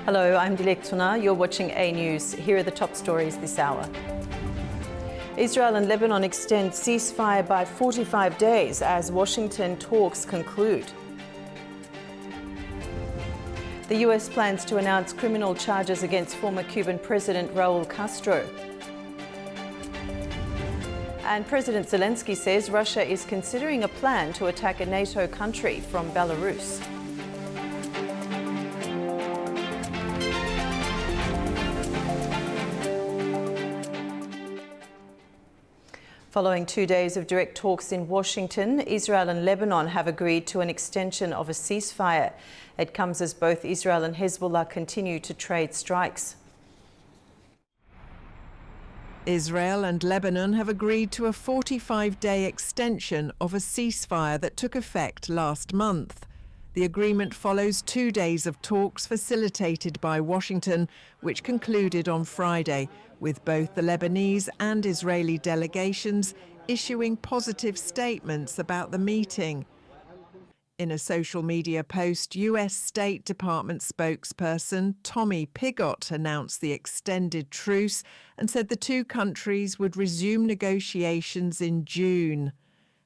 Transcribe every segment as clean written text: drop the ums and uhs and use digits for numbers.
Hello, I'm Dilek Tuna. You're watching A News. Here are the top stories this hour. Israel and Lebanon extend ceasefire by 45 days as Washington talks conclude. The US plans to announce criminal charges against former Cuban President Raul Castro. And President Zelenskyy says Russia is considering a plan to attack a NATO country from Belarus. Following 2 days of direct talks in Washington, Israel and Lebanon have agreed to an extension of a ceasefire. It comes as both Israel and Hezbollah continue to trade strikes. Israel and Lebanon have agreed to a 45-day extension of a ceasefire that took effect last month. The agreement follows 2 days of talks facilitated by Washington, which concluded on Friday, with both the Lebanese and Israeli delegations issuing positive statements about the meeting. In a social media post, US State Department spokesperson Tommy Pigott announced the extended truce and said the two countries would resume negotiations in June.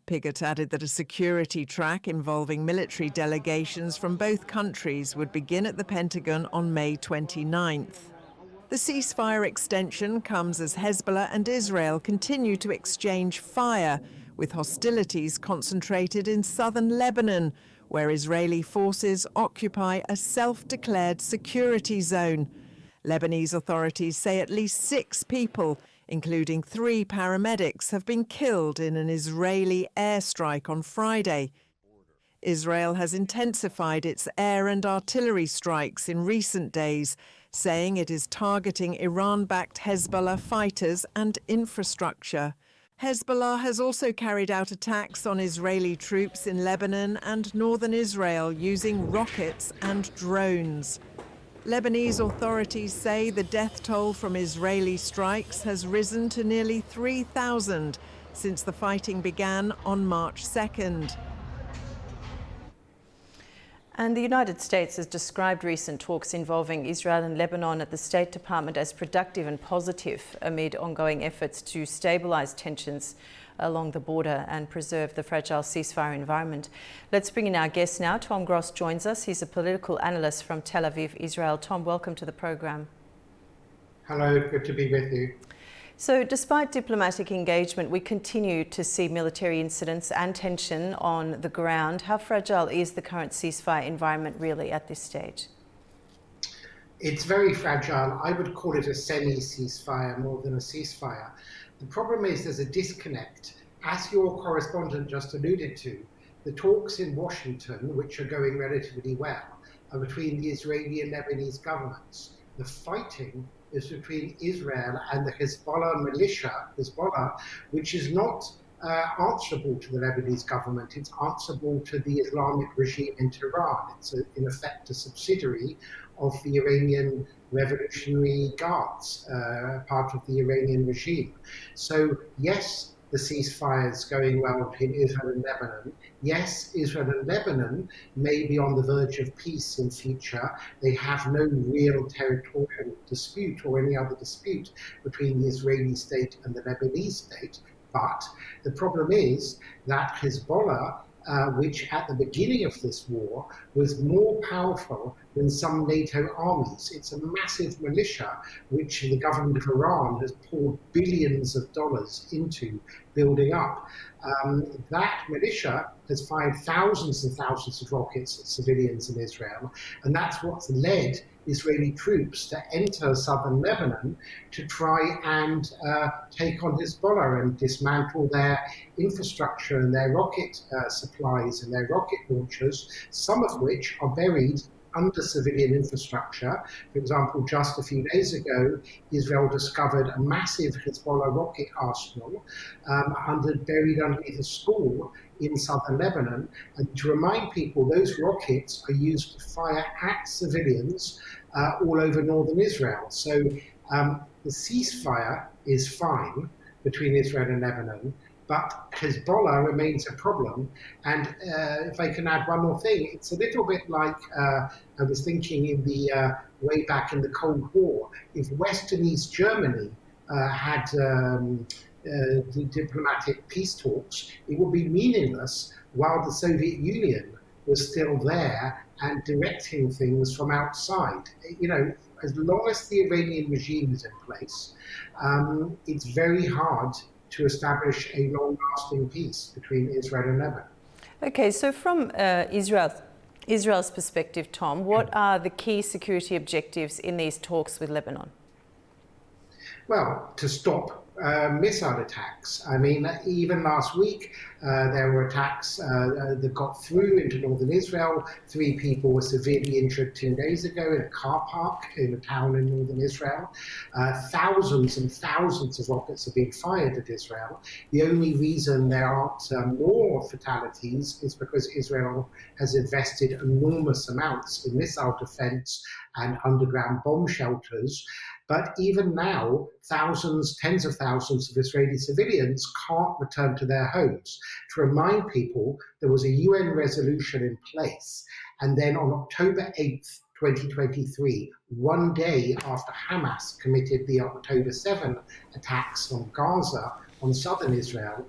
Pigott added that a security track involving military delegations from both countries would begin at the Pentagon on May 29th. The ceasefire extension comes as Hezbollah and Israel continue to exchange fire, with hostilities concentrated in southern Lebanon, where Israeli forces occupy a self-declared security zone. Lebanese authorities say at least 6 people, including 3 paramedics, have been killed in an Israeli airstrike on Friday. Israel has intensified its air and artillery strikes in recent days, saying it is targeting Iran-backed Hezbollah fighters and infrastructure. Hezbollah has also carried out attacks on Israeli troops in Lebanon and northern Israel using rockets and drones. Lebanese authorities say the death toll from Israeli strikes has risen to nearly 3,000 since the fighting began on March 2nd. And the United States has described recent talks involving Israel and Lebanon at the State Department as productive and positive amid ongoing efforts to stabilise tensions along the border and preserve the fragile ceasefire environment. Let's bring in our guest now. Tom Gross joins us. He's a political analyst from Tel Aviv, Israel. Tom, welcome to the programme. Hello, good to be with you. So despite diplomatic engagement, we continue to see military incidents and tension on the ground. How fragile is the current ceasefire environment really at this stage? It's very fragile. I would call it a semi-ceasefire more than a ceasefire. The problem is there's a disconnect. As your correspondent just alluded to, the talks in Washington, which are going relatively well, are between the Israeli and Lebanese governments. The fighting is between Israel and the Hezbollah militia, which is not answerable to the Lebanese government. It's answerable to the Islamic regime in Tehran. It's in effect a subsidiary of the Iranian Revolutionary Guards, part of the Iranian regime. So yes, the ceasefire is going well between Israel and Lebanon. Yes, Israel and Lebanon may be on the verge of peace in future. They have no real territorial dispute or any other dispute between the Israeli state and the Lebanese state. But the problem is that Hezbollah, which at the beginning of this war was more powerful than some NATO armies. It's a massive militia which the government of Iran has poured billions of dollars into building up. That militia has fired thousands and thousands of rockets at civilians in Israel, and that's what's led Israeli troops to enter southern Lebanon to try and take on Hezbollah and dismantle their infrastructure and their rocket supplies and their rocket launchers, some of which are buried under civilian infrastructure. For example, just a few days ago, Israel discovered a massive Hezbollah rocket arsenal buried underneath a school in southern Lebanon. And to remind people, those rockets are used to fire at civilians all over northern Israel. So the ceasefire is fine between Israel and Lebanon. But Hezbollah remains a problem. And if I can add one more thing, it's a little bit like I was thinking in the way back in the Cold War. If West and East Germany had the diplomatic peace talks, it would be meaningless while the Soviet Union was still there and directing things from outside. You know, as long as the Iranian regime is in place, it's very hard to establish a long-lasting peace between Israel and Lebanon. Okay, so from Israel's perspective, Tom, what are the key security objectives in these talks with Lebanon? Well, to stop missile attacks. I mean, even last week, there were attacks that got through into northern Israel. 3 people were severely injured 2 days ago in a car park in a town in northern Israel. Thousands and thousands of rockets have been fired at Israel. The only reason there aren't more fatalities is because Israel has invested enormous amounts in missile defense and underground bomb shelters. But even now, thousands, tens of thousands of Israeli civilians can't return to their homes. To remind people, there was a UN resolution in place. And then on October 8th, 2023, one day after Hamas committed the October 7 attacks on Gaza, on southern Israel,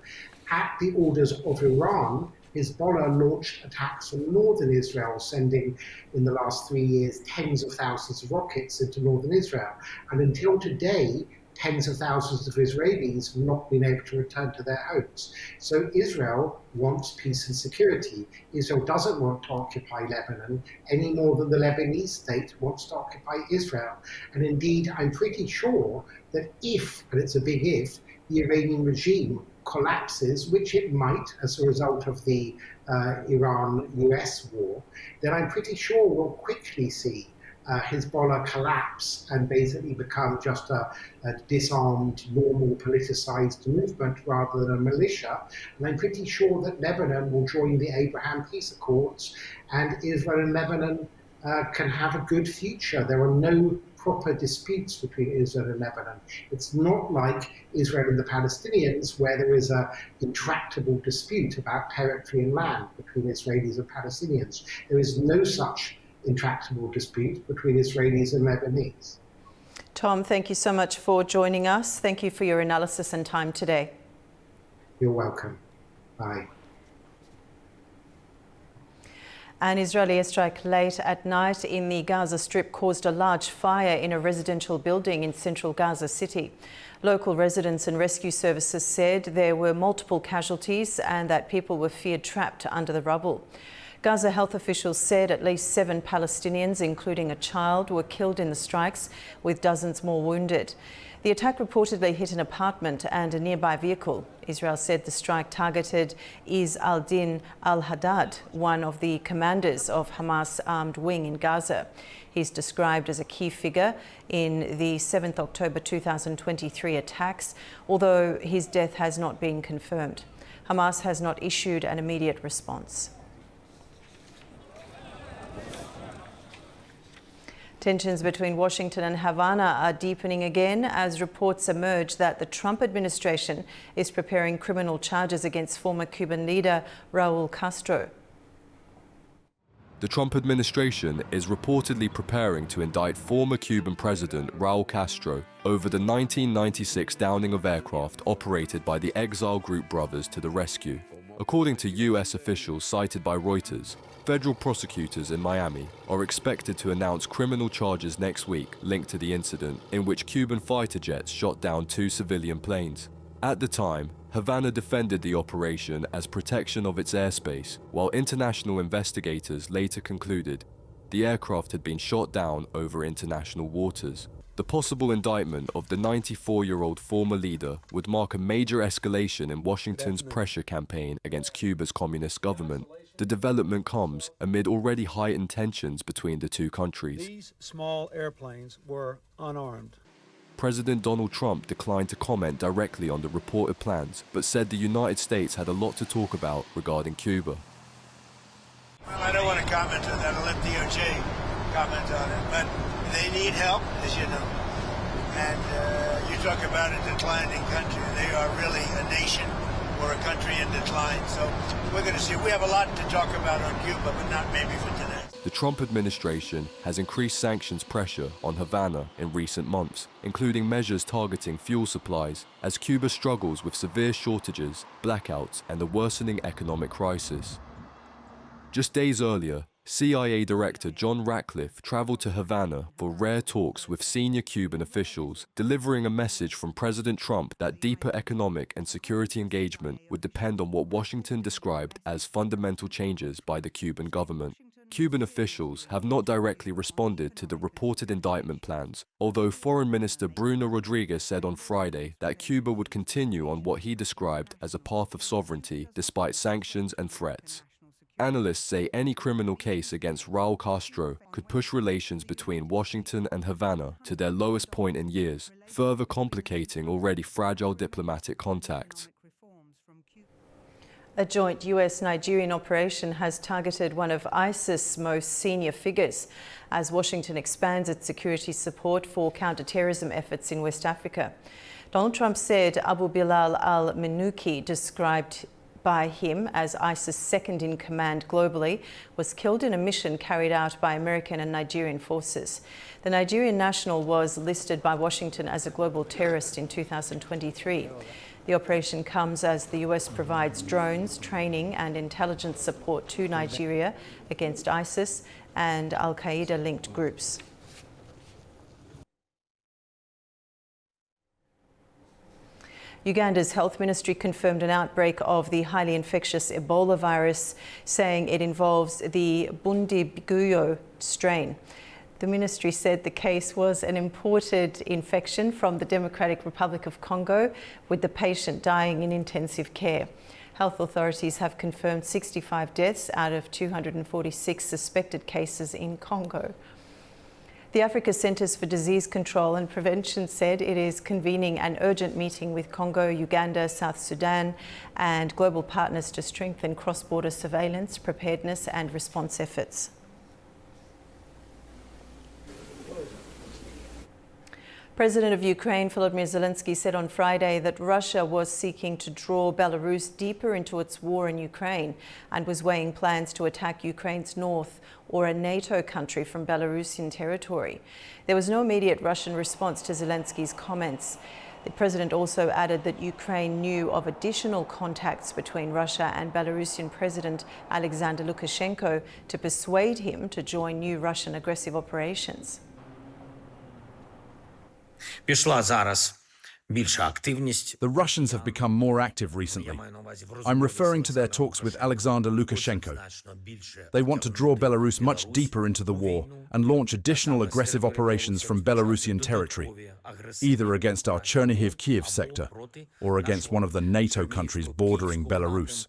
at the orders of Iran, Hezbollah launched attacks on northern Israel, sending, in the last 3 years, tens of thousands of rockets into northern Israel. And until today, tens of thousands of Israelis have not been able to return to their homes. So Israel wants peace and security. Israel doesn't want to occupy Lebanon any more than the Lebanese state wants to occupy Israel. And indeed, I'm pretty sure that if, and it's a big if, the Iranian regime collapses, which it might as a result of the Iran-US war, then I'm pretty sure we'll quickly see Hezbollah collapse and basically become just a disarmed, normal, politicized movement rather than a militia. And I'm pretty sure that Lebanon will join the Abraham Peace Accords, and Israel and Lebanon can have a good future. There are no proper disputes between Israel and Lebanon. It's not like Israel and the Palestinians, where there is an intractable dispute about territory and land between Israelis and Palestinians. There is no such intractable dispute between Israelis and Lebanese. Tom, thank you so much for joining us. Thank you for your analysis and time today. You're welcome. Bye. An Israeli airstrike late at night in the Gaza Strip caused a large fire in a residential building in central Gaza City. Local residents and rescue services said there were multiple casualties and that people were feared trapped under the rubble. Gaza health officials said at least 7 Palestinians, including a child, were killed in the strikes, with dozens more wounded. The attack reportedly hit an apartment and a nearby vehicle. Israel said the strike targeted Izz al-Din al-Haddad, one of the commanders of Hamas' armed wing in Gaza. He's described as a key figure in the 7th October 2023 attacks, although his death has not been confirmed. Hamas has not issued an immediate response. Tensions between Washington and Havana are deepening again as reports emerge that the Trump administration is preparing criminal charges against former Cuban leader Raul Castro. The Trump administration is reportedly preparing to indict former Cuban President Raul Castro over the 1996 downing of aircraft operated by the Exile Group brothers to the rescue. According to US officials cited by Reuters, federal prosecutors in Miami are expected to announce criminal charges next week linked to the incident in which Cuban fighter jets shot down 2 civilian planes. At the time, Havana defended the operation as protection of its airspace, while international investigators later concluded the aircraft had been shot down over international waters. The possible indictment of the 94-year-old former leader would mark a major escalation in Washington's pressure campaign against Cuba's communist government. The development comes amid already heightened tensions between the two countries. These small airplanes were unarmed. President Donald Trump declined to comment directly on the reported plans, but said the United States had a lot to talk about regarding Cuba. Well, I don't want to comment on that. I'll let DOJ comment on it. But they need help, as you know. And you talk about a declining country. They are really a nation We're a country in decline, so we're going to see. We have a lot to talk about on Cuba, but not maybe for today. The Trump administration has increased sanctions pressure on Havana in recent months, including measures targeting fuel supplies as Cuba struggles with severe shortages, blackouts, and a worsening economic crisis. Just days earlier, CIA Director John Ratcliffe traveled to Havana for rare talks with senior Cuban officials, delivering a message from President Trump that deeper economic and security engagement would depend on what Washington described as fundamental changes by the Cuban government. Cuban officials have not directly responded to the reported indictment plans, although Foreign Minister Bruno Rodriguez said on Friday that Cuba would continue on what he described as a path of sovereignty despite sanctions and threats. Analysts say any criminal case against Raul Castro could push relations between Washington and Havana to their lowest point in years, further complicating already fragile diplomatic contacts. A joint US-Nigerian operation has targeted one of ISIS's most senior figures as Washington expands its security support for counter-terrorism efforts in West Africa. Donald Trump said Abu Bilal al-Minuki, described by him as ISIS' second in command globally, was killed in a mission carried out by American and Nigerian forces. The Nigerian national was listed by Washington as a global terrorist in 2023. The operation comes as the US provides drones, training and intelligence support to Nigeria against ISIS and al-Qaeda-linked groups. Uganda's health ministry confirmed an outbreak of the highly infectious Ebola virus, saying it involves the Bundibugyo strain. The ministry said the case was an imported infection from the Democratic Republic of Congo, with the patient dying in intensive care. Health authorities have confirmed 65 deaths out of 246 suspected cases in Congo. The Africa Centres for Disease Control and Prevention said it is convening an urgent meeting with Congo, Uganda, South Sudan and global partners to strengthen cross-border surveillance, preparedness and response efforts. President of Ukraine, Volodymyr Zelenskyy, said on Friday that Russia was seeking to draw Belarus deeper into its war in Ukraine and was weighing plans to attack Ukraine's north or a NATO country from Belarusian territory. There was no immediate Russian response to Zelensky's comments. The president also added that Ukraine knew of additional contacts between Russia and Belarusian President Alexander Lukashenko to persuade him to join new Russian aggressive operations. The Russians have become more active recently. I'm referring to their talks with Alexander Lukashenko. They want to draw Belarus much deeper into the war and launch additional aggressive operations from Belarusian territory, either against our Chernihiv-Kiev sector or against one of the NATO countries bordering Belarus.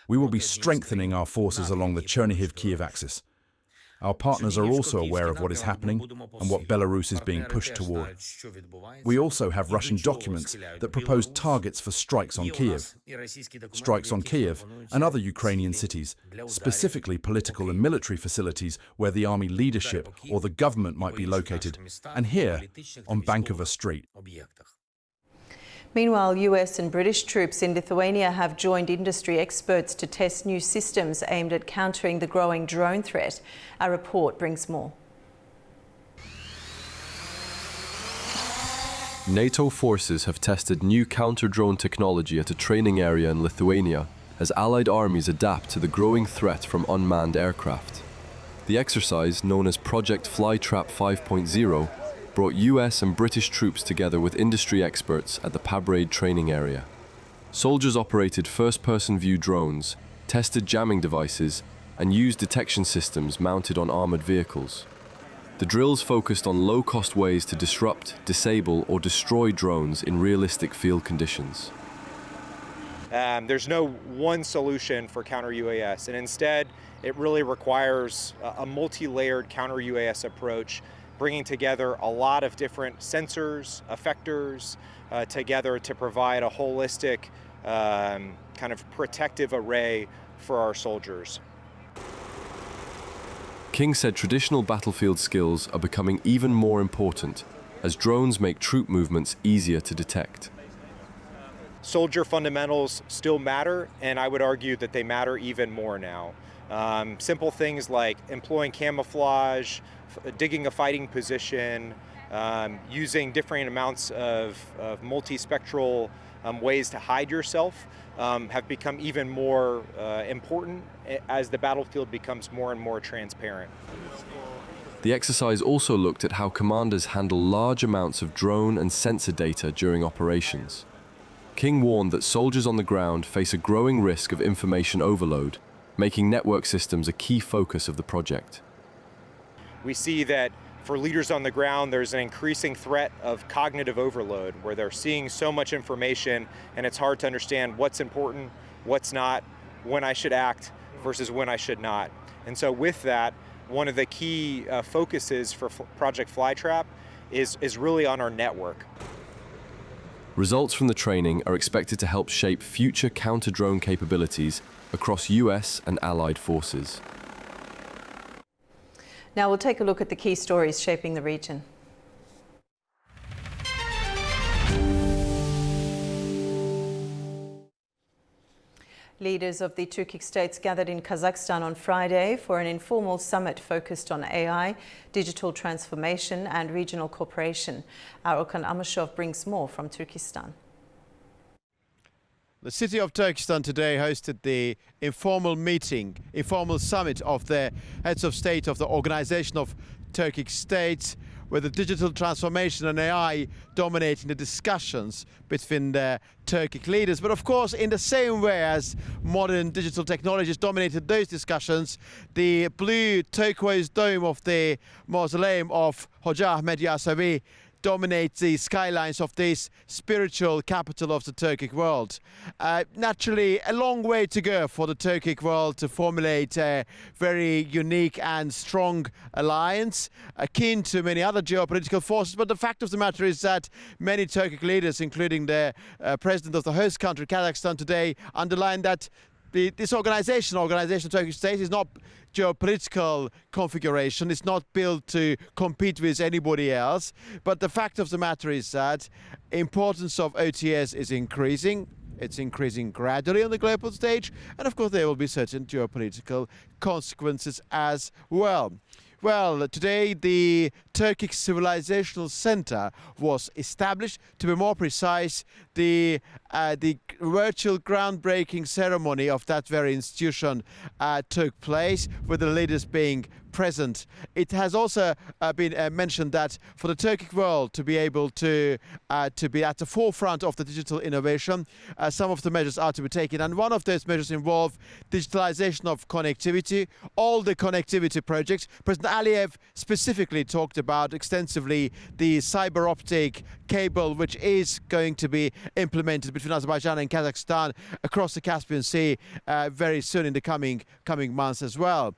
We will be strengthening our forces along the Chernihiv-Kiev axis. Our partners are also aware of what is happening and what Belarus is being pushed toward. We also have Russian documents that propose targets for strikes on Kiev. Strikes on Kiev and other Ukrainian cities, specifically political and military facilities where the army leadership or the government might be located, and here on Bankova Street. Meanwhile, US and British troops in Lithuania have joined industry experts to test new systems aimed at countering the growing drone threat. Our report brings more. NATO forces have tested new counter-drone technology at a training area in Lithuania as Allied armies adapt to the growing threat from unmanned aircraft. The exercise, known as Project Flytrap 5.0, brought US and British troops together with industry experts at the Pabrade training area. Soldiers operated first-person view drones, tested jamming devices, and used detection systems mounted on armored vehicles. The drills focused on low-cost ways to disrupt, disable, or destroy drones in realistic field conditions. There's no one solution for counter-UAS, and instead, it really requires a multi-layered counter-UAS approach, bringing together a lot of different sensors, effectors, together to provide a holistic kind of protective array for our soldiers. King said traditional battlefield skills are becoming even more important as drones make troop movements easier to detect. soldier fundamentals still matter, and I would argue that they matter even more now. Simple things like employing camouflage, digging a fighting position, using different amounts of multispectral ways to hide yourself have become even more important as the battlefield becomes more and more transparent. The exercise also looked at how commanders handle large amounts of drone and sensor data during operations. King warned that soldiers on the ground face a growing risk of information overload, making network systems a key focus of the project. We see that for leaders on the ground, there's an increasing threat of cognitive overload, where they're seeing so much information and it's hard to understand what's important, what's not, when I should act versus when I should not. And so with that, one of the key focuses for Project Flytrap is really on our network. Results from the training are expected to help shape future counter-drone capabilities across US and allied forces. Now we'll take a look at the key stories shaping the region. Leaders of the Turkic states gathered in Kazakhstan on Friday for an informal summit focused on AI, digital transformation and regional cooperation. Our Okan Amashov brings more from Turkestan. The city of Turkestan today hosted the informal summit of the heads of state of the Organization of Turkic States, with the digital transformation and AI dominating the discussions between the Turkic leaders. But of course, in the same way as modern digital technologies dominated those discussions, the blue turquoise dome of the mausoleum of Hoca Ahmed Yasavi dominates the skylines of this spiritual capital of the Turkic world. Naturally, a long way to go for the Turkic world to formulate a very unique and strong alliance, akin to many other geopolitical forces. But the fact of the matter is that many Turkic leaders, including the president of the host country, Kazakhstan, today underlined that this organization of Turkic states, is not geopolitical configuration. It's not built to compete with anybody else. But the fact of the matter is that importance of OTS is increasing. It's increasing gradually on the global stage. And of course, there will be certain geopolitical consequences as well. Well, today the Turkic Civilizational Center was established. To be more precise, the virtual groundbreaking ceremony of that very institution took place, with the leaders being present. It has also been mentioned that for the Turkic world to be able to be at the forefront of the digital innovation, some of the measures are to be taken, and one of those measures involve digitalization of connectivity, all the connectivity projects. President Aliyev specifically talked about extensively the cyber optic cable, which is going to be implemented between Azerbaijan and Kazakhstan across the Caspian Sea very soon in the coming months as well.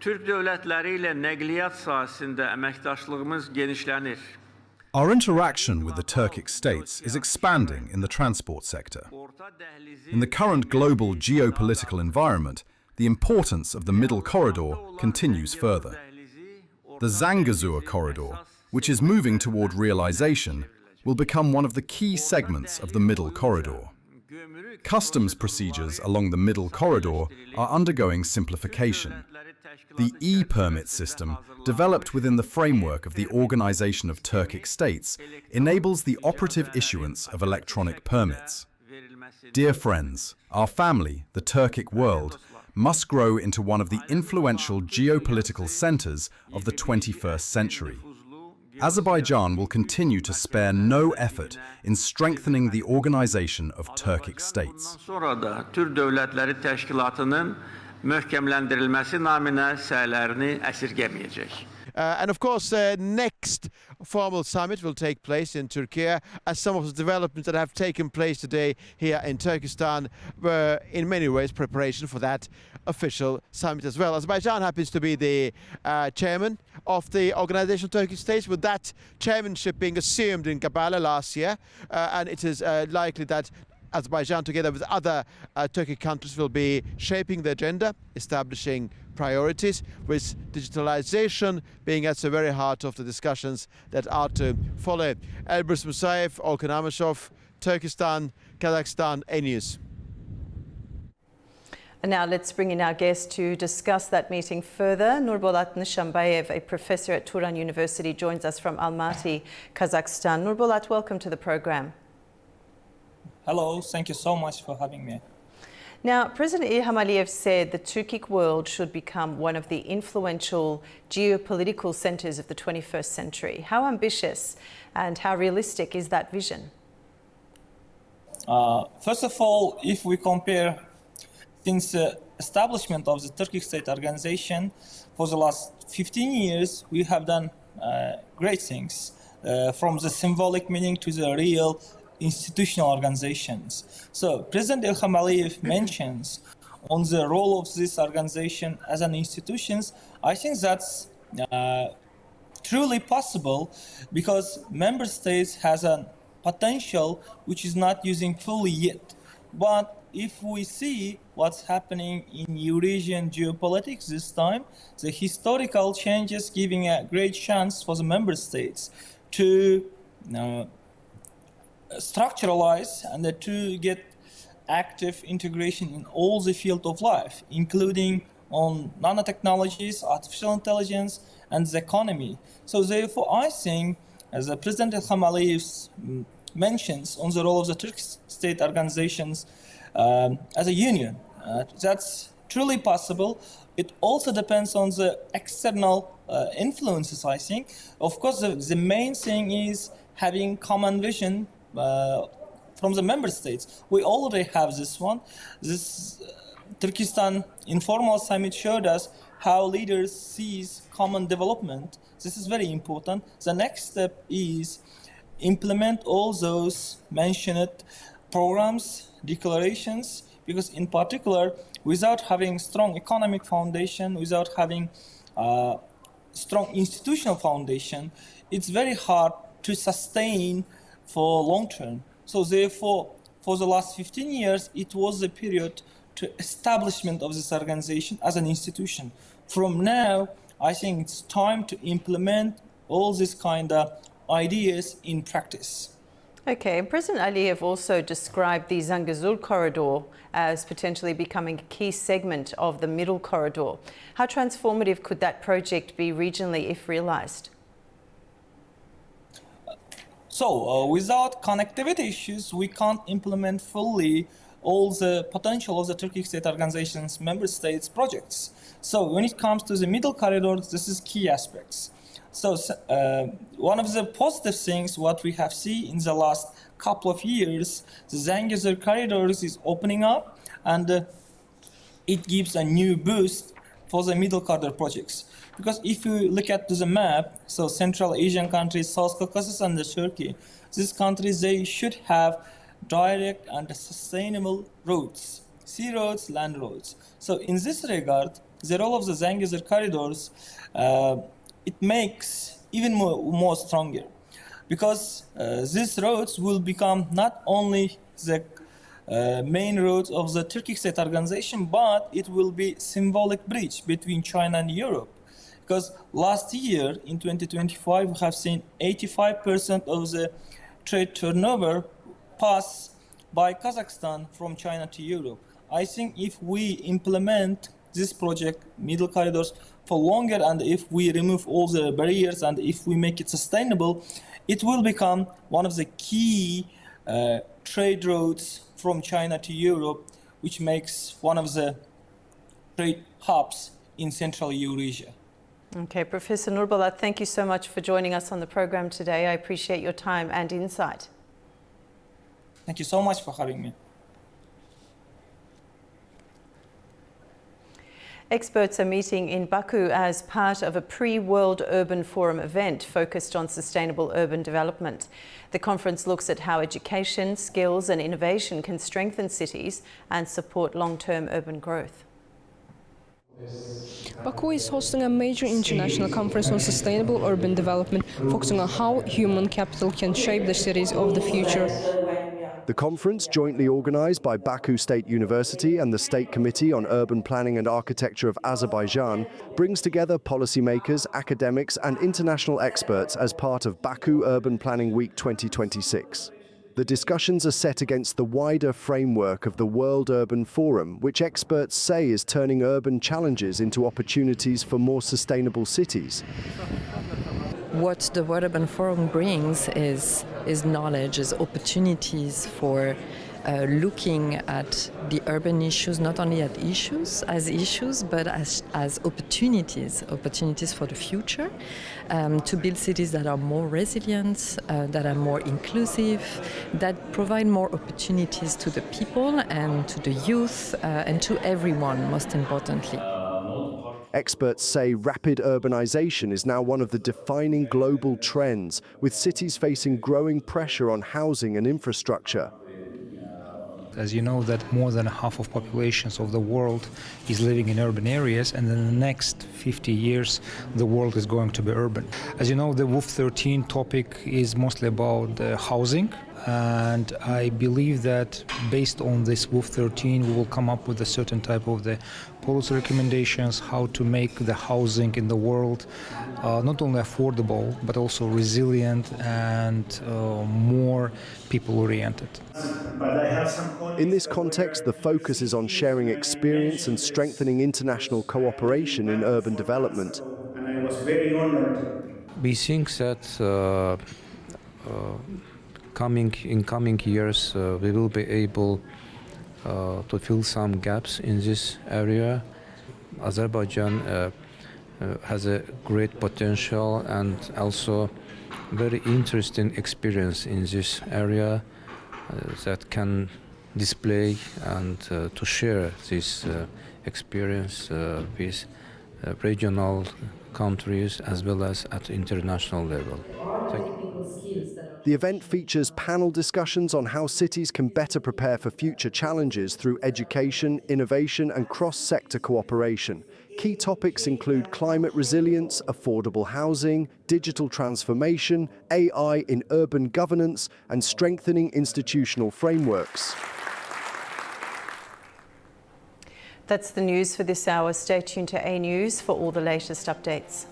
Türk devletleriyle nəqliyyat sahəsində əməkdaşlığımız genişlənir. Our interaction with the Turkic states is expanding in the transport sector. In the current global geopolitical environment, the importance of the Middle Corridor continues further. The Zangezur Corridor, which is moving toward realization, will become one of the key segments of the Middle Corridor. Customs procedures along the Middle Corridor are undergoing simplification. The e-permit system, developed within the framework of the Organization of Turkic States, enables the operative issuance of electronic permits. Dear friends, our family, the Turkic world, must grow into one of the influential geopolitical centers of the 21st century. Azerbaijan will continue to spare no effort in strengthening the Organization of Turkic States. Möhkəmləndirilməsi naminə səylərini əsirgəməyəcək. And of course, next formal summit will take place in Turkey, as some of the developments that have taken place today here in Turkestan were in many ways preparation for that official summit as well. Azerbaijan happens to be the chairman of the Organization of Turkic States, with that chairmanship being assumed in Kampala last year, and it is likely that Azerbaijan, together with other Turkic countries, will be shaping the agenda, establishing priorities, with digitalization being at the very heart of the discussions that are to follow. Elbrus Musayev, Okan Amashov, Turkestan, Kazakhstan, News. And now let's bring in our guest to discuss that meeting further. Nurbolat Nishambayev, a professor at Turan University, joins us from Almaty, Kazakhstan. Nurbolat, welcome to the program. Hello, thank you so much for having me. Now, President Ilham Aliyev said the Turkic world should become one of the influential geopolitical centers of the 21st century. How ambitious and how realistic is that vision? First of all, if we compare since the establishment of the Turkic state organization for the last 15 years, we have done great things, from the symbolic meaning to the real institutional organizations. So President Ilham Aliyev mentions on the role of this organization as an institution. I think that's truly possible because member states has a potential which is not using fully yet. But if we see what's happening in Eurasian geopolitics this time, the historical changes giving a great chance for the member states to structuralize and to get active integration in all the field of life, including on nanotechnologies, artificial intelligence, and the economy. So therefore, I think, as the President Ilham Aliyev mentions on the role of the Turkish state organizations as a union, that's truly possible. It also depends on the external influences, I think. Of course, the main thing is having common vision from the member states. We already have this one. This Turkestan informal summit showed us how leaders sees common development. This is very important. The next step is implement all those mentioned programs, declarations, because in particular, without having strong economic foundation, without having strong institutional foundation, it's very hard to sustain for long term. So therefore, for the last 15 years, it was the period to establishment of this organization as an institution. From now, I think it's time to implement all these kind of ideas in practice. Okay, and President Aliyev also described the Zangezur corridor as potentially becoming a key segment of the middle corridor. How transformative could that project be regionally if realized? So without connectivity issues, we can't implement fully all the potential of the Turkic state organization's member states projects. So when it comes to the middle corridor, this is key aspects. So one of the positive things what we have seen in the last couple of years, the Zangezur corridors is opening up, and it gives a new boost for the middle corridor projects. Because if you look at the map, so Central Asian countries, South Caucasus and Turkey, these countries, they should have direct and sustainable roads, sea roads, land roads. So in this regard, the role of the Zangezur corridors, it makes even more stronger, because these roads will become not only the main roads of the Turkic state organization, but it will be symbolic bridge between China and Europe. Because last year, in 2025, we have seen 85% of the trade turnover pass by Kazakhstan from China to Europe. I think if we implement this project, middle corridors, for longer, and if we remove all the barriers and if we make it sustainable, it will become one of the key trade routes from China to Europe, which makes one of the trade hubs in Central Eurasia. Okay, Professor Nurbolat, thank you so much for joining us on the program today. I appreciate your time and insight. Thank you so much for having me. Experts are meeting in Baku as part of a pre-World Urban Forum event focused on sustainable urban development. The conference looks at how education, skills and innovation can strengthen cities and support long-term urban growth. Baku is hosting a major international conference on sustainable urban development, focusing on how human capital can shape the cities of the future. The conference, jointly organised by Baku State University and the State Committee on Urban Planning and Architecture of Azerbaijan, brings together policymakers, academics and international experts as part of Baku Urban Planning Week 2026. The discussions are set against the wider framework of the World Urban Forum, which experts say is turning urban challenges into opportunities for more sustainable cities. What the World Urban Forum brings is knowledge, is opportunities for looking at the urban issues, not only at issues, but as opportunities for the future, to build cities that are more resilient, that are more inclusive, that provide more opportunities to the people and to the youth and to everyone, most importantly. Experts say rapid urbanization is now one of the defining global trends, with cities facing growing pressure on housing and infrastructure. As you know, that more than half of populations of the world is living in urban areas, and in the next 50 years the world is going to be urban. As you know, the WUF 13 topic is mostly about housing, and I believe that based on this WUF 13 we will come up with a certain type of the policy recommendations how to make the housing in the world not only affordable but also resilient and more people-oriented. In this context, the focus is on sharing experience and strengthening international cooperation in urban development. We think that in coming years we will be able to fill some gaps in this area. Azerbaijan has a great potential and also very interesting experience in this area that can display and to share this experience with regional countries as well as at international level. Thank you. The event features panel discussions on how cities can better prepare for future challenges through education, innovation and cross-sector cooperation. Key topics include climate resilience, affordable housing, digital transformation, AI in urban governance and strengthening institutional frameworks. That's the news for this hour. Stay tuned to A News for all the latest updates.